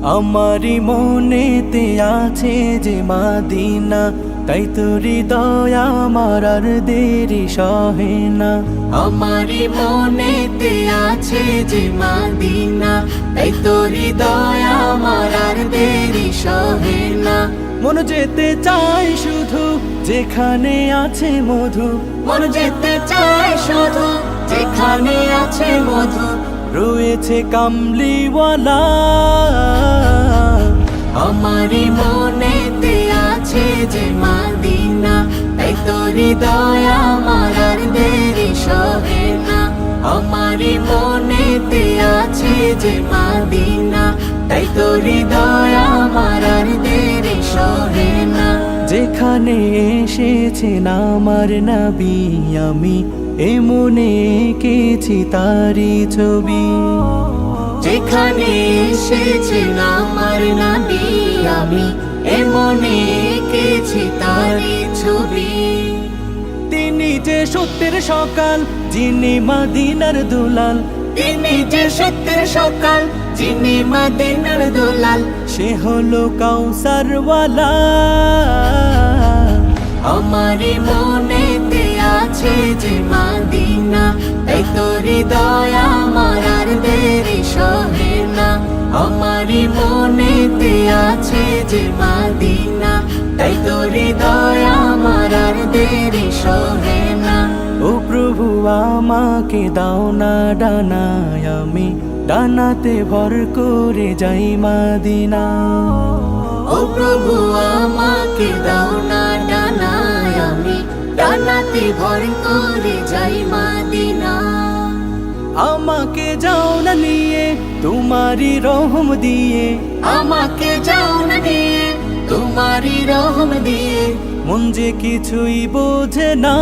আমারি মনেতে আছে যে মাদিনা, তাই তো হৃদয় আমার আর দেরি সহে না। আমারি মনেতে আছে যে মাদিনা, তাই তো হৃদয় আমার আর দেরি সহে না। মন যেতে চায় শুধু যেখানে আছে মধু, মন যেতে চায় শুধু যেখানে আছে মধু। রয়েছে কামলিওয়ালা। আমারি মনেতে আছে যে মাদিনা, তাই তো হৃদয় আমার আর দেরি সহে না। আমারি মনেতে আছে যে মাদিনা, তাই তো হৃদয় আমার আর দেরি সহে না। যেখানে এসেছেন আমার নবী, আমি এমনে এঁকেছি তারি ছবি। যেখানে এসেছেন আমার নবী, আমি এমনে এঁকেছি তারি ছবি। তিনি যে সত্যের সকাল, যিনি মদিনার দুলাল। তিনি যে সত্যের সকাল, যিনি মদিনার দুলাল। সে হলো কাউসারওয়ালা। আমারি মনেতে আছে যে মাদিনা, তাই তো হৃদয় আমার আর দেরি সহে না। আমারি মনেতে আছে যে মাদিনা, তাই তো হৃদয় আমার আর দেরি সহে না। ও প্রভু আমাকে দাও না ডানায়, আমি ডানাতে ভর করে যাই মদিনা। ও প্রভু আমাকে দাও না ডানায়, আমি ডানাতে ভর করে যাই মদিনা। আমাকে যাও না নিয়ে তোমারি রহম দিয়ে, আমাকে যাও না দিয়ে তোমারি রহম দিয়ে। মন যে কিছুই বোঝে না।